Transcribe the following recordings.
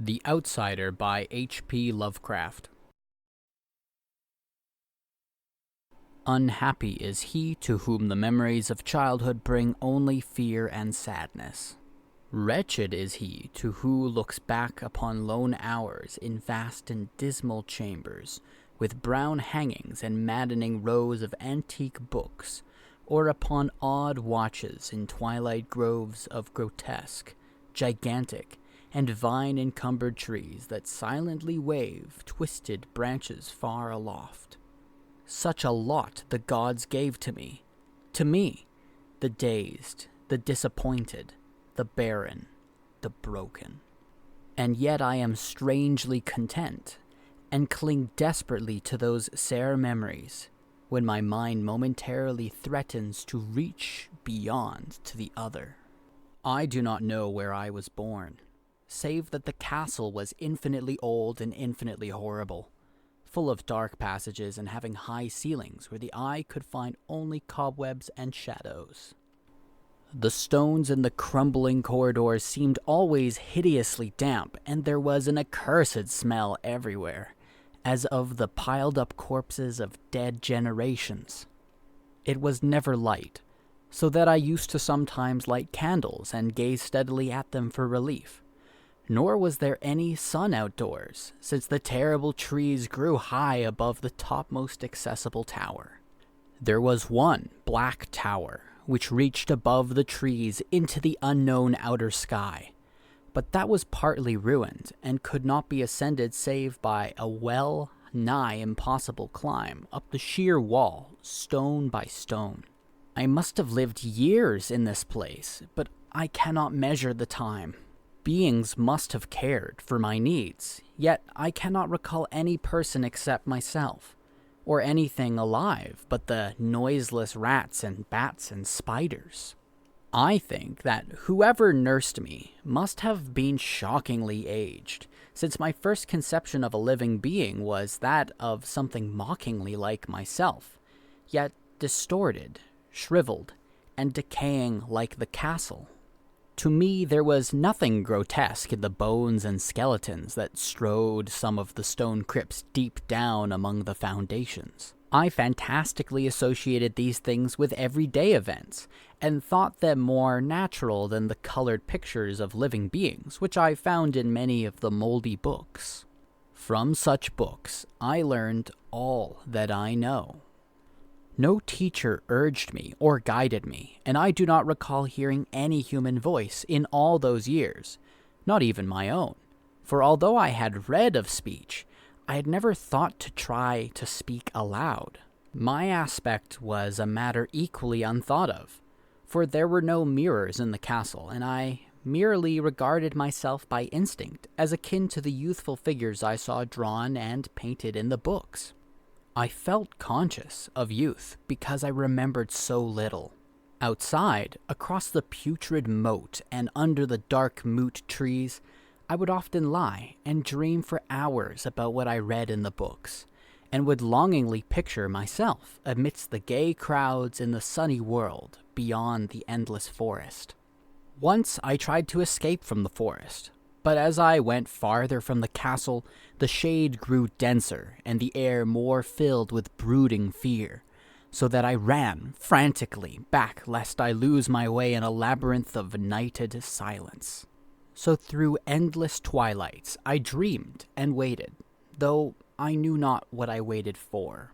The Outsider by H.P. Lovecraft. Unhappy is he to whom the memories of childhood bring only fear and sadness. Wretched is he to who looks back upon lone hours in vast and dismal chambers, with brown hangings and maddening rows of antique books, or upon odd watches in twilight groves of grotesque, gigantic, and vine-encumbered trees that silently wave twisted branches far aloft. Such a lot the gods gave to me, the dazed, the disappointed, the barren, the broken. And yet I am strangely content, and cling desperately to those sere memories, when my mind momentarily threatens to reach beyond to the other. I do not know where I was born, save that the castle was infinitely old and infinitely horrible, full of dark passages and having high ceilings where the eye could find only cobwebs and shadows. The stones in the crumbling corridors seemed always hideously damp, and there was an accursed smell everywhere, as of the piled-up corpses of dead generations. It was never light, so that I used to sometimes light candles and gaze steadily at them for relief. Nor was there any sun outdoors, since the terrible trees grew high above the topmost accessible tower. There was one black tower, which reached above the trees into the unknown outer sky, but that was partly ruined, and could not be ascended save by a well-nigh impossible climb up the sheer wall, stone by stone. I must have lived years in this place, but I cannot measure the time. Beings must have cared for my needs, yet I cannot recall any person except myself, or anything alive but the noiseless rats and bats and spiders. I think that whoever nursed me must have been shockingly aged, since my first conception of a living being was that of something mockingly like myself, yet distorted, shriveled, and decaying like the castle. To me, there was nothing grotesque in the bones and skeletons that strode some of the stone crypts deep down among the foundations. I fantastically associated these things with everyday events, and thought them more natural than the colored pictures of living beings, which I found in many of the moldy books. From such books, I learned all that I know. No teacher urged me or guided me, and I do not recall hearing any human voice in all those years, not even my own, for although I had read of speech, I had never thought to try to speak aloud. My aspect was a matter equally unthought of, for there were no mirrors in the castle, and I merely regarded myself by instinct as akin to the youthful figures I saw drawn and painted in the books. I felt conscious of youth because I remembered so little. Outside, across the putrid moat and under the dark moot trees, I would often lie and dream for hours about what I read in the books, and would longingly picture myself amidst the gay crowds in the sunny world beyond the endless forest. Once I tried to escape from the forest, but as I went farther from the castle, the shade grew denser and the air more filled with brooding fear, so that I ran frantically back lest I lose my way in a labyrinth of nighted silence. So through endless twilights I dreamed and waited, though I knew not what I waited for.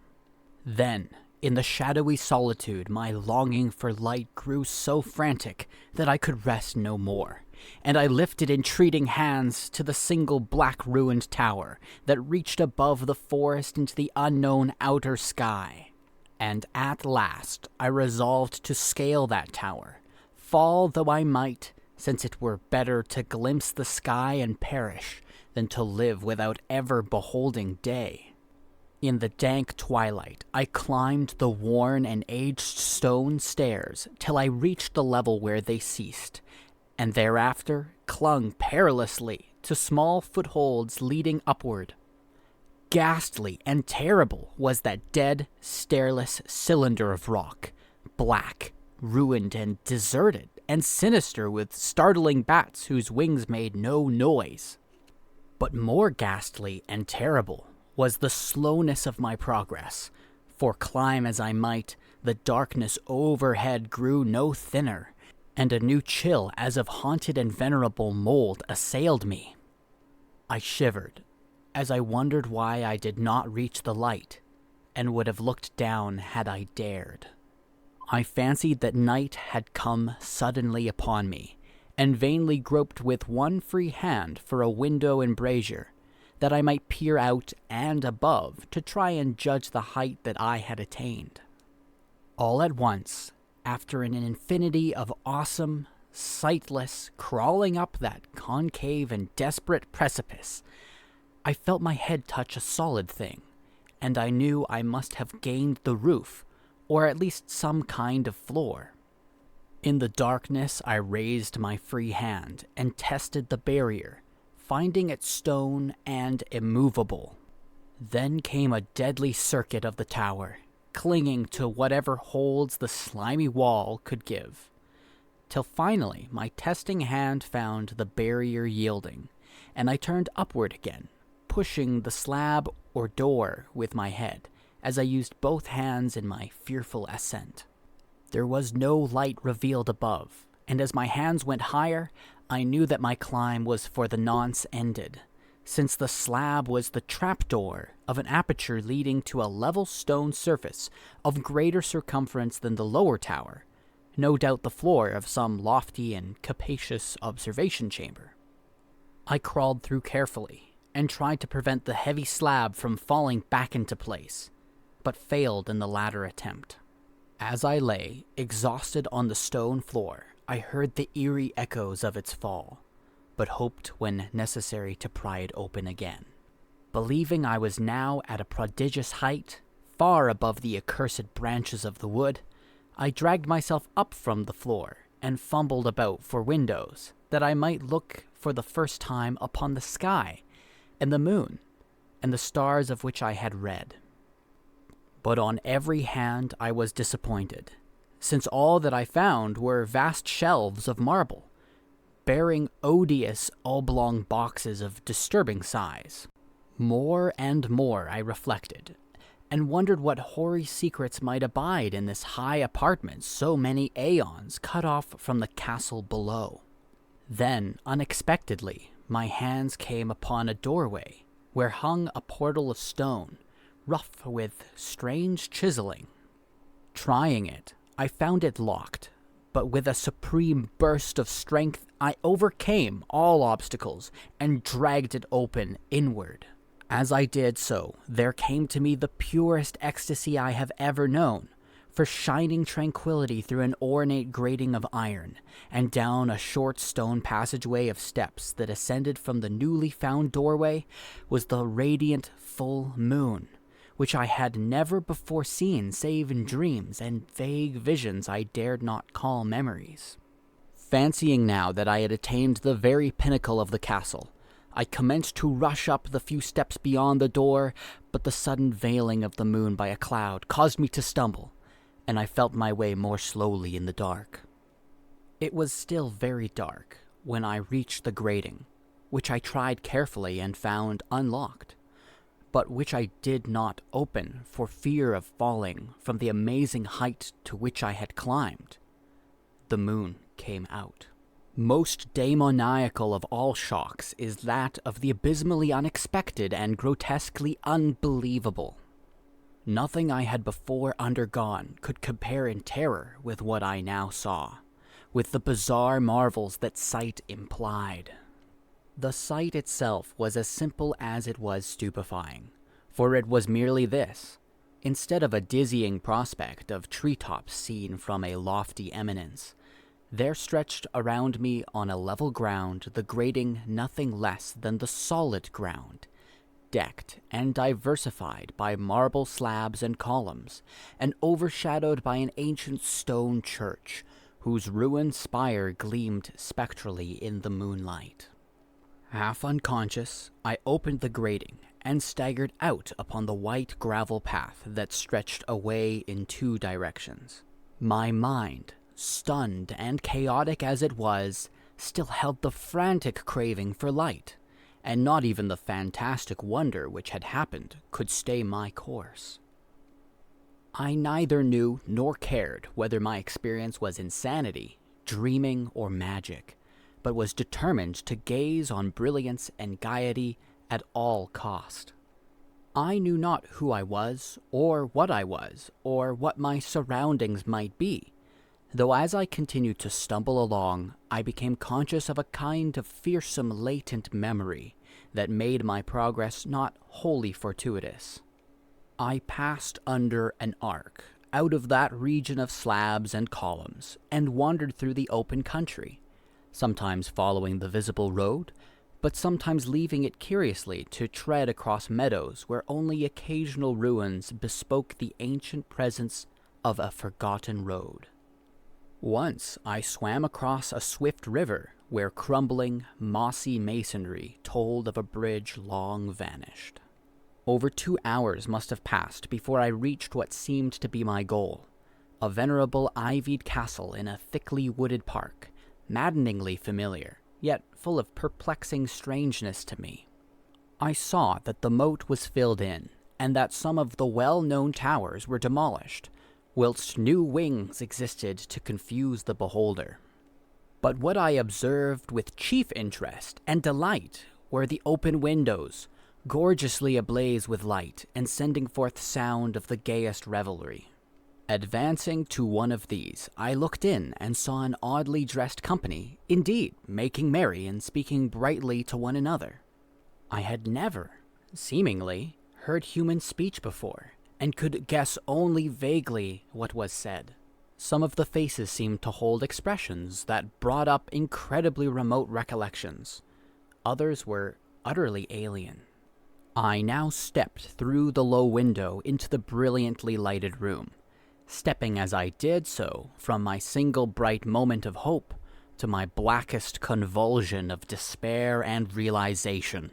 Then, in the shadowy solitude, my longing for light grew so frantic that I could rest no more, and I lifted entreating hands to the single black ruined tower that reached above the forest into the unknown outer sky. And at last I resolved to scale that tower, fall though I might, since it were better to glimpse the sky and perish than to live without ever beholding day. In the dank twilight, I climbed the worn and aged stone stairs till I reached the level where they ceased, and thereafter clung perilously to small footholds leading upward. Ghastly and terrible was that dead, stairless cylinder of rock, black, ruined and deserted, and sinister with startling bats whose wings made no noise. But more ghastly and terrible was the slowness of my progress, for climb as I might, the darkness overhead grew no thinner, and a new chill as of haunted and venerable mold assailed me. I shivered as I wondered why I did not reach the light, and would have looked down had I dared. I fancied that night had come suddenly upon me, and vainly groped with one free hand for a window embrasure, that I might peer out and above to try and judge the height that I had attained. All at once, after an infinity of awesome, sightless crawling up that concave and desperate precipice, I felt my head touch a solid thing, and I knew I must have gained the roof, or at least some kind of floor. In the darkness, I raised my free hand and tested the barrier, finding it stone and immovable. Then came a deadly circuit of the tower, clinging to whatever holds the slimy wall could give, till finally my testing hand found the barrier yielding, and I turned upward again, pushing the slab or door with my head, as I used both hands in my fearful ascent. There was no light revealed above, and as my hands went higher, I knew that my climb was for the nonce ended, since the slab was the trapdoor of an aperture leading to a level stone surface of greater circumference than the lower tower, no doubt the floor of some lofty and capacious observation chamber. I crawled through carefully, and tried to prevent the heavy slab from falling back into place, but failed in the latter attempt. As I lay, exhausted on the stone floor, I heard the eerie echoes of its fall, but hoped when necessary to pry it open again. Believing I was now at a prodigious height, far above the accursed branches of the wood, I dragged myself up from the floor and fumbled about for windows, that I might look for the first time upon the sky and the moon, and the stars of which I had read. But on every hand I was disappointed, since all that I found were vast shelves of marble, bearing odious oblong boxes of disturbing size. More and more I reflected, and wondered what hoary secrets might abide in this high apartment so many aeons cut off from the castle below. Then, unexpectedly, my hands came upon a doorway, where hung a portal of stone, rough with strange chiseling. Trying it, I found it locked, but with a supreme burst of strength, I overcame all obstacles and dragged it open inward. As I did so, there came to me the purest ecstasy I have ever known, for shining tranquility through an ornate grating of iron, and down a short stone passageway of steps that ascended from the newly found doorway was the radiant full moon, which I had never before seen save in dreams and vague visions I dared not call memories. Fancying now that I had attained the very pinnacle of the castle, I commenced to rush up the few steps beyond the door, but the sudden veiling of the moon by a cloud caused me to stumble, and I felt my way more slowly in the dark. It was still very dark when I reached the grating, which I tried carefully and found unlocked, but which I did not open for fear of falling from the amazing height to which I had climbed. The moon came out. Most demoniacal of all shocks is that of the abysmally unexpected and grotesquely unbelievable. Nothing I had before undergone could compare in terror with what I now saw, with the bizarre marvels that sight implied. The sight itself was as simple as it was stupefying, for it was merely this. Instead of a dizzying prospect of treetops seen from a lofty eminence, there stretched around me on a level ground the grating nothing less than the solid ground, decked and diversified by marble slabs and columns, and overshadowed by an ancient stone church, whose ruined spire gleamed spectrally in the moonlight. Half unconscious, I opened the grating and staggered out upon the white gravel path that stretched away in two directions. My mind, stunned and chaotic as it was, still held the frantic craving for light, and not even the fantastic wonder which had happened could stay my course. I neither knew nor cared whether my experience was insanity, dreaming, or magic, but was determined to gaze on brilliance and gaiety at all cost. I knew not who I was, or what my surroundings might be, though as I continued to stumble along, I became conscious of a kind of fearsome latent memory that made my progress not wholly fortuitous. I passed under an arc, out of that region of slabs and columns, and wandered through the open country, sometimes following the visible road, but sometimes leaving it curiously to tread across meadows where only occasional ruins bespoke the ancient presence of a forgotten road. Once I swam across a swift river where crumbling, mossy masonry told of a bridge long vanished. Over 2 hours must have passed before I reached what seemed to be my goal, a venerable ivied castle in a thickly wooded park, maddeningly familiar, yet full of perplexing strangeness to me. I saw that the moat was filled in, and that some of the well-known towers were demolished, whilst new wings existed to confuse the beholder. But what I observed with chief interest and delight were the open windows, gorgeously ablaze with light and sending forth sound of the gayest revelry. Advancing to one of these, I looked in and saw an oddly dressed company, indeed, making merry and speaking brightly to one another. I had never, seemingly, heard human speech before, and could guess only vaguely what was said. Some of the faces seemed to hold expressions that brought up incredibly remote recollections. Others were utterly alien. I now stepped through the low window into the brilliantly lighted room, stepping as I did so from my single bright moment of hope to my blackest convulsion of despair and realization.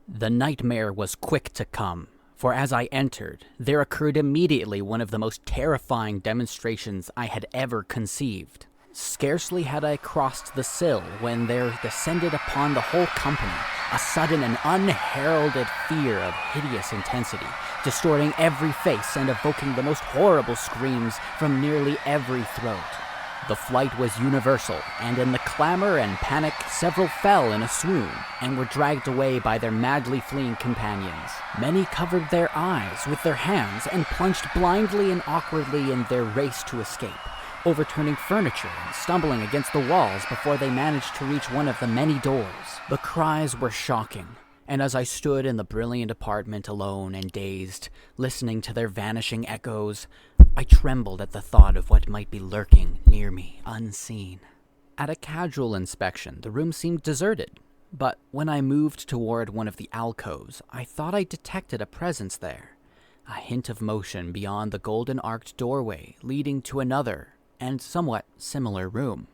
The nightmare was quick to come, for as I entered, there occurred immediately one of the most terrifying demonstrations I had ever conceived. Scarcely had I crossed the sill when there descended upon the whole company a sudden and unheralded fear of hideous intensity, distorting every face and evoking the most horrible screams from nearly every throat. The flight was universal, and in the clamor and panic, several fell in a swoon and were dragged away by their madly fleeing companions. Many covered their eyes with their hands and plunged blindly and awkwardly in their race to escape, overturning furniture and stumbling against the walls before they managed to reach one of the many doors. The cries were shocking, and as I stood in the brilliant apartment alone and dazed, listening to their vanishing echoes, I trembled at the thought of what might be lurking near me, unseen. At a casual inspection, the room seemed deserted, but when I moved toward one of the alcoves, I thought I detected a presence there, a hint of motion beyond the golden-arched doorway leading to another and somewhat similar room.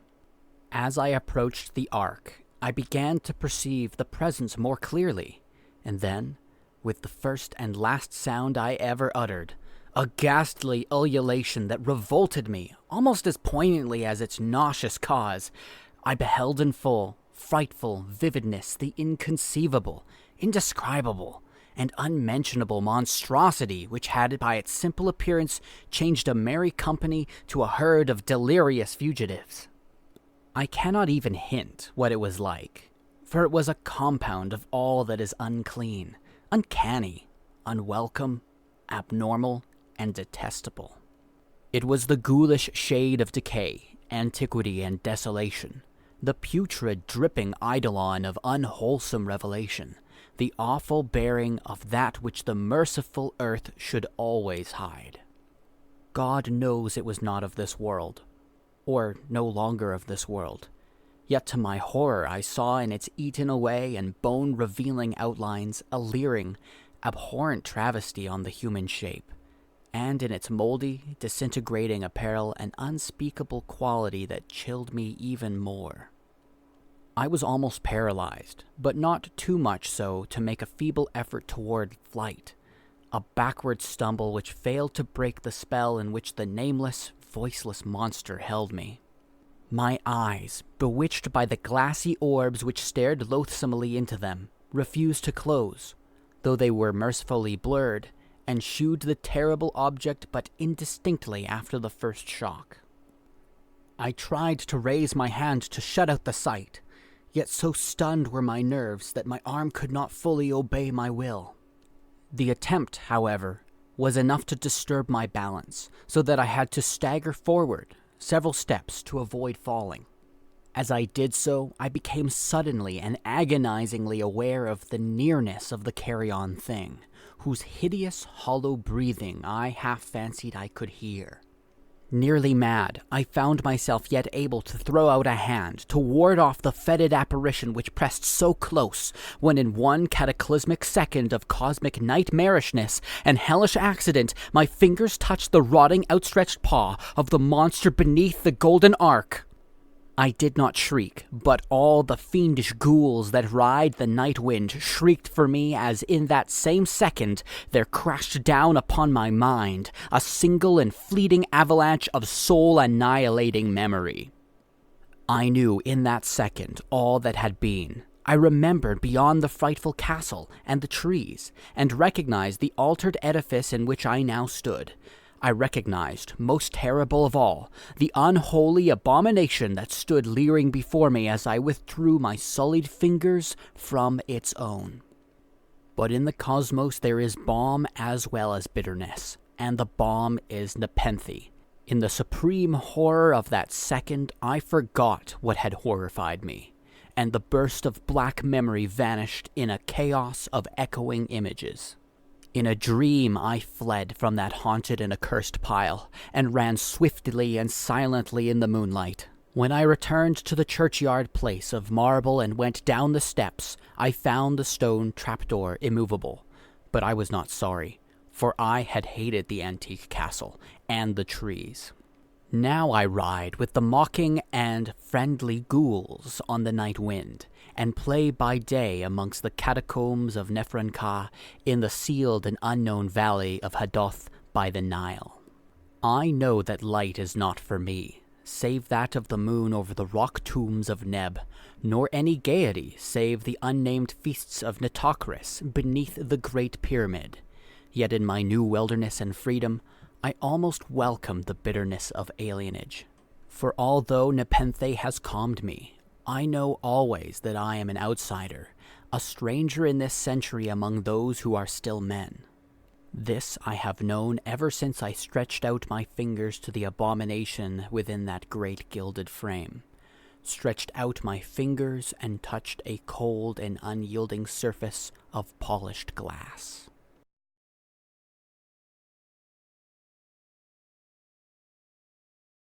As I approached the arc, I began to perceive the presence more clearly, and then, with the first and last sound I ever uttered, a ghastly ululation that revolted me almost as poignantly as its nauseous cause, I beheld in full, frightful vividness the inconceivable, indescribable, and unmentionable monstrosity which had by its simple appearance changed a merry company to a herd of delirious fugitives. I cannot even hint what it was like, for it was a compound of all that is unclean, uncanny, unwelcome, abnormal, and detestable. It was the ghoulish shade of decay, antiquity, and desolation, the putrid, dripping eidolon of unwholesome revelation, the awful bearing of that which the merciful earth should always hide. God knows it was not of this world, or no longer of this world, yet to my horror I saw in its eaten away and bone-revealing outlines a leering, abhorrent travesty on the human shape, and in its moldy, disintegrating apparel an unspeakable quality that chilled me even more. I was almost paralyzed, but not too much so to make a feeble effort toward flight, a backward stumble which failed to break the spell in which the nameless, voiceless monster held me. My eyes, bewitched by the glassy orbs which stared loathsomely into them, refused to close, though they were mercifully blurred, and shewed the terrible object but indistinctly after the first shock. I tried to raise my hand to shut out the sight, yet so stunned were my nerves that my arm could not fully obey my will. The attempt, however, was enough to disturb my balance, so that I had to stagger forward several steps to avoid falling. As I did so, I became suddenly and agonizingly aware of the nearness of the carrion thing, whose hideous, hollow breathing I half fancied I could hear. Nearly mad, I found myself yet able to throw out a hand to ward off the fetid apparition which pressed so close, when in one cataclysmic second of cosmic nightmarishness and hellish accident, my fingers touched the rotting outstretched paw of the monster beneath the golden arc. I did not shriek, but all the fiendish ghouls that ride the night wind shrieked for me as in that same second there crashed down upon my mind a single and fleeting avalanche of soul-annihilating memory. I knew in that second all that had been. I remembered beyond the frightful castle and the trees, and recognized the altered edifice in which I now stood. I recognized, most terrible of all, the unholy abomination that stood leering before me as I withdrew my sullied fingers from its own. But in the cosmos there is balm as well as bitterness, and the balm is nepenthe. In the supreme horror of that second, I forgot what had horrified me, and the burst of black memory vanished in a chaos of echoing images. In a dream I fled from that haunted and accursed pile, and ran swiftly and silently in the moonlight. When I returned to the churchyard place of marble and went down the steps, I found the stone trapdoor immovable. But I was not sorry, for I had hated the antique castle and the trees. Now I ride with the mocking and friendly ghouls on the night wind, and play by day amongst the catacombs of Nephron-Ka in the sealed and unknown valley of Hadoth by the Nile. I know that light is not for me, save that of the moon over the rock tombs of Neb, nor any gaiety save the unnamed feasts of Nitocris beneath the Great Pyramid. Yet in my new wilderness and freedom, I almost welcome the bitterness of alienage. For although nepenthe has calmed me, I know always that I am an outsider, a stranger in this century among those who are still men. This I have known ever since I stretched out my fingers to the abomination within that great gilded frame, stretched out my fingers and touched a cold and unyielding surface of polished glass.